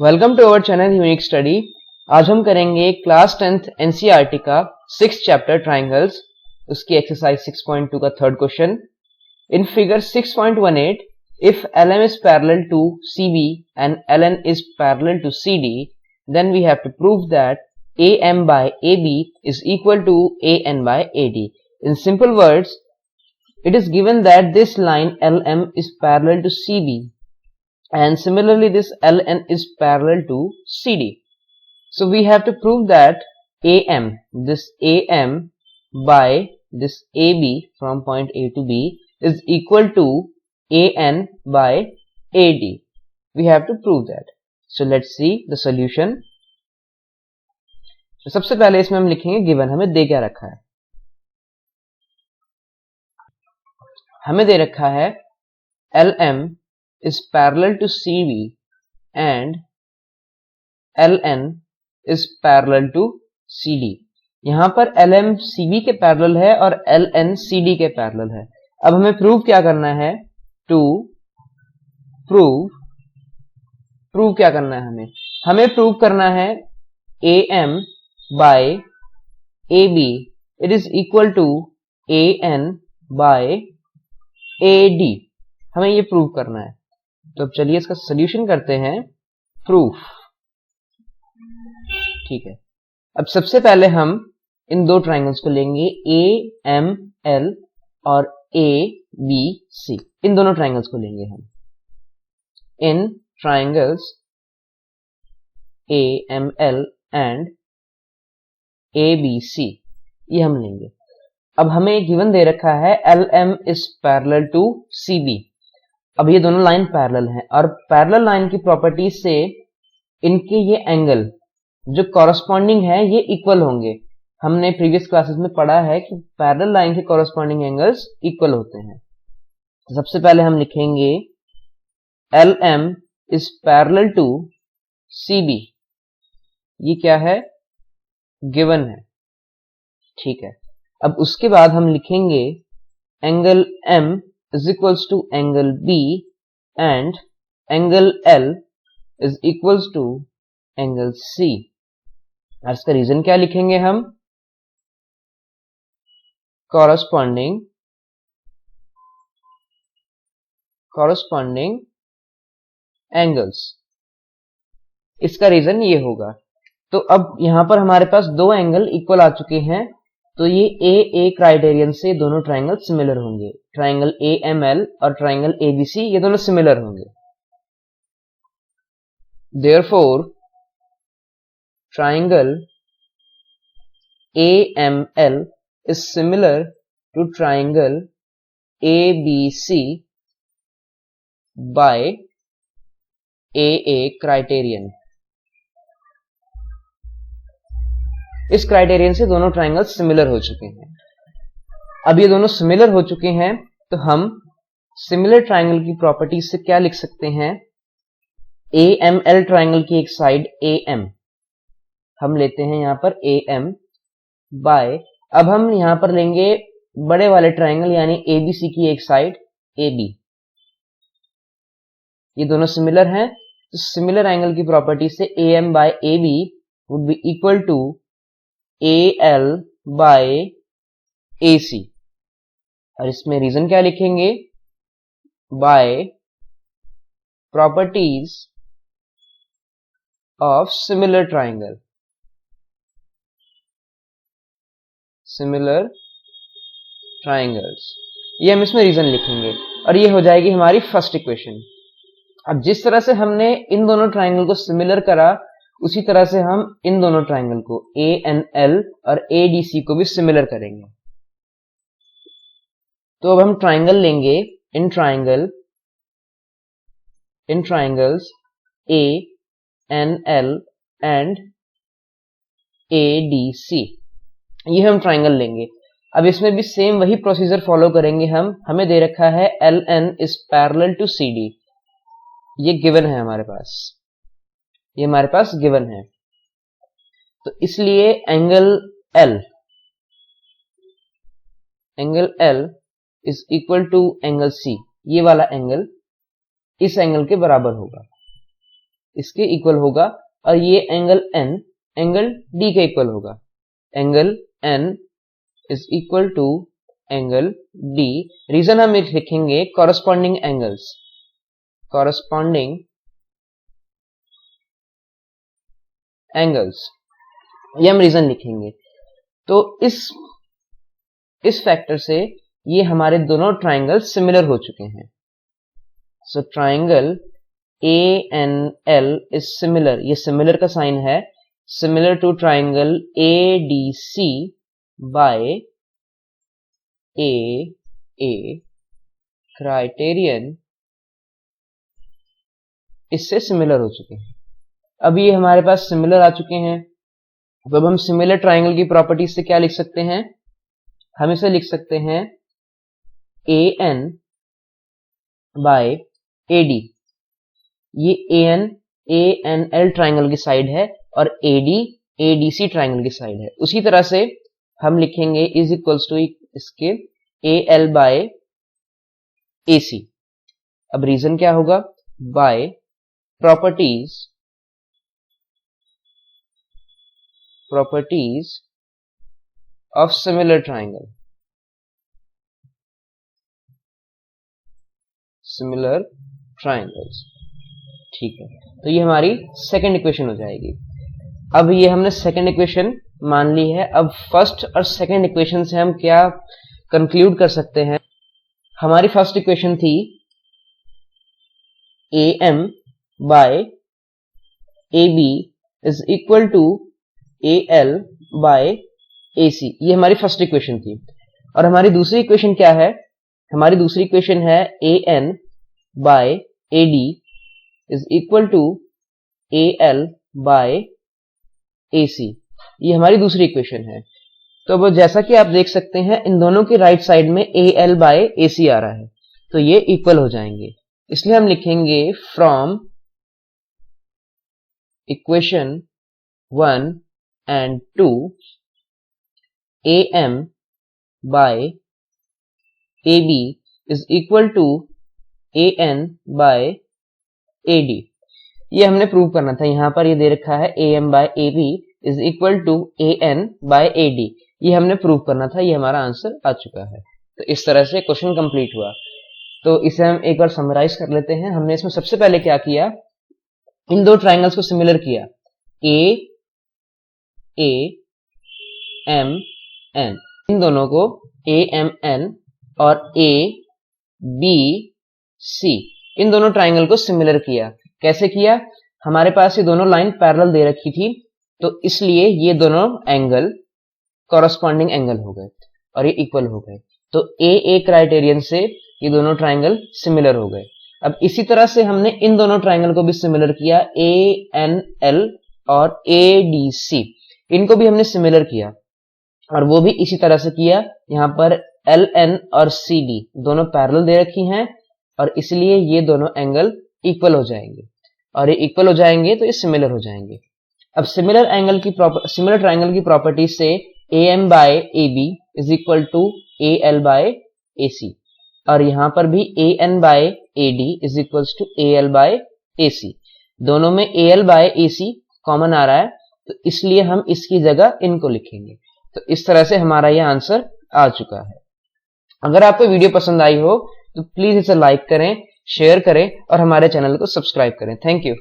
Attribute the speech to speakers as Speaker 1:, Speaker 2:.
Speaker 1: Welcome to our channel unique study. आज हम करेंगे क्लास 10th एनसीईआरटी का 6th चैप्टर ट्राइंगल्स, उसकी एक्सरसाइज 6.2 का third question. In figure 6.18 if LM is parallel to CB and LN is parallel to CD, then we have to prove that AM by AB is equal to AN by AD. In simple words, it is given that this line LM is parallel to CB and similarly this LN is parallel to CD. So we have to prove that this AM by this AB from point A to B is equal to AN by AD. We have to prove that. So let's see the solution. तो सबसे पहले इसमें हम लिखेंगे given हमें दे क्या रखा है। हमें दे रखा है LM is parallel to CB and LN is parallel to CD. यहां पर LM CB के पैरेलल है और LN CD के पैरेलल है। अब हमें प्रूव क्या करना है? प्रूव क्या करना है? हमें प्रूव करना है AM by AB it is equal to AN by AD. हमें ये प्रूव करना है। तो अब चलिए इसका सॉल्यूशन करते हैं। प्रूफ, ठीक है। अब सबसे पहले हम इन दो ट्राइंगल्स को लेंगे AML और ABC। इन दोनों ट्राइंगल्स को लेंगे हम। इन ट्राइंगल्स AML एंड ABC ये हम लेंगे। अब हमें गिवन दे रखा है LM is parallel to CB। अब ये दोनों लाइन पैरेलल हैं और पैरेलल लाइन की प्रॉपर्टी से इनके ये एंगल जो कॉरस्पॉन्डिंग है ये इक्वल होंगे। हमने प्रीवियस क्लासेस में पढ़ा है कि पैरेलल लाइन के कॉरस्पॉन्डिंग एंगल्स इक्वल होते हैं। तो सबसे पहले हम लिखेंगे LM is parallel to CB। ये क्या है? गिवन है, ठीक है। अब उसके बाद हम लिखेंगे angle M is equals to angle B and angle L is equals to angle C। और इसका रीजन क्या लिखेंगे हम? corresponding angles। इसका रीजन ये होगा। तो अब यहां पर हमारे पास दो एंगल इक्वल आ चुके हैं, तो ये ए क्राइटेरियन से दोनों ट्राइंगल सिमिलर होंगे। ट्राइंगल AML और ट्राइंगल ABC ये दोनों सिमिलर होंगे। Therefore, triangle AML is similar to triangle ABC by AA criterion। इस क्राइटेरियन से दोनों ट्राइंगल सिमिलर हो चुके हैं। अब ये दोनों सिमिलर हो चुके हैं तो हम सिमिलर ट्राइंगल की प्रॉपर्टी से क्या लिख सकते हैं? AML ट्राइंगल की एक साइड AM हम लेते हैं यहां पर AM बाय, अब हम यहां पर लेंगे बड़े वाले ट्राइंगल यानी ABC की एक साइड AB। ये दोनों सिमिलर हैं तो सिमिलर एंगल की प्रॉपर्टी से AM by AB would be equal to AL by AC। और इसमें रीजन क्या लिखेंगे? By properties of similar triangle. ये हम इसमें रीजन लिखेंगे और ये हो जाएगी हमारी फर्स्ट इक्वेशन। अब जिस तरह से हमने इन दोनों ट्राइंगल को सिमिलर करा उसी तरह से हम इन दोनों ट्राइंगल को ANL और ADC को भी सिमिलर करेंगे। तो अब हम ट्राइंगल लेंगे इन ट्राइंगल्स ANL एंड ADC। ये हम ट्राइंगल लेंगे। अब इसमें भी सेम वही प्रोसीजर फॉलो करेंगे हम। हमें दे रखा है LN is parallel to CD। ये गिवन है हमारे पास, ये हमारे पास गिवन है। तो इसलिए angle L is equal to angle C। ये वाला एंगल इस एंगल के बराबर होगा। इसके इक्वल होगा और ये एंगल n एंगल D के इक्वल होगा। Angle n is equal to angle D। Reason हम लिखेंगे कॉरस्पॉन्डिंग एंगल्स, कॉरस्पॉन्डिंग एंगल्स, ये हम रीजन लिखेंगे। तो इस फैक्टर से ये हमारे दोनों ट्राइंगल सिमिलर हो चुके हैं। So triangle ANL is similar, ये सिमिलर का साइन है, similar to triangle ADC by AA criterion, इससे सिमिलर हो चुके हैं। अब ये हमारे पास सिमिलर आ चुके हैं, तो अब हम सिमिलर ट्राइंगल की प्रॉपर्टीज से क्या लिख सकते हैं, हम इसे लिख सकते हैं AN बाय AD। ये ANL ट्राइंगल की साइड है और AD ADC ट्राइंगल की साइड है। उसी तरह से हम लिखेंगे इज इक्वल्स टू इसके AL बाय AC। अब रीजन क्या होगा, by properties of similar triangle, similar triangles. ठीक है, तो ये हमारी सेकंड इक्वेशन हो जाएगी। अब ये हमने सेकंड इक्वेशन मान ली है। अब फर्स्ट और सेकंड इक्वेशन से हम क्या कंक्लूड कर सकते हैं, हमारी फर्स्ट इक्वेशन थी AM by AB is equal to AL by AC, ये हमारी फर्स्ट इक्वेशन थी। और हमारी दूसरी इक्वेशन क्या है, हमारी दूसरी इक्वेशन है AN by AD is equal to AL by AC, ये हमारी दूसरी इक्वेशन है। तो अब जैसा कि आप देख सकते हैं इन दोनों की राइट साइड में AL बाय AC आ रहा है, तो ये इक्वल हो जाएंगे। इसलिए हम लिखेंगे from equation 1 and 2 AM by AB is equal to AN by AD। ये हमने प्रूव करना था, यहां पर ये दे रखा है AM by AB is equal to AN by AD, ये हमने प्रूव करना था, ये हमारा आंसर आ चुका है। तो इस तरह से क्वेश्चन कंप्लीट हुआ। तो इसे हम एक बार समराइज कर लेते हैं। हमने इसमें सबसे पहले क्या किया, इन दो ट्राइंगल्स को सिमिलर किया, AMN, इन दोनों को AMN और ABC, इन दोनों ट्राइंगल को सिमिलर किया। कैसे किया, हमारे पास ये दोनों लाइन पैरेलल दे रखी थी, तो इसलिए ये दोनों एंगल कॉरस्पॉन्डिंग एंगल हो गए और ये इक्वल हो गए। तो AA क्राइटेरियन से ये दोनों ट्राइंगल सिमिलर हो गए। अब इसी तरह से हमने इन दोनों ट्राइंगल को भी सिमिलर किया, ANL और ADC, इनको भी हमने सिमिलर किया और वो भी इसी तरह से किया। यहाँ पर LN और CD दोनों पैरेलल दे रखी हैं और इसलिए ये दोनों एंगल इक्वल हो जाएंगे और ये इक्वल हो जाएंगे तो ये सिमिलर हो जाएंगे। अब सिमिलर ट्राइंगल की प्रॉपर्टी से AM by AB is equal to AL by AC और यहां पर भी AN by AD is equal to AL by AC। दोनों में AL बाय AC कॉमन आ रहा है, तो इसलिए हम इसकी जगह इनको लिखेंगे। तो इस तरह से हमारा यह आंसर आ चुका है। अगर आपको वीडियो पसंद आई हो तो प्लीज इसे लाइक करें, शेयर करें और हमारे चैनल को सब्सक्राइब करें। Thank you.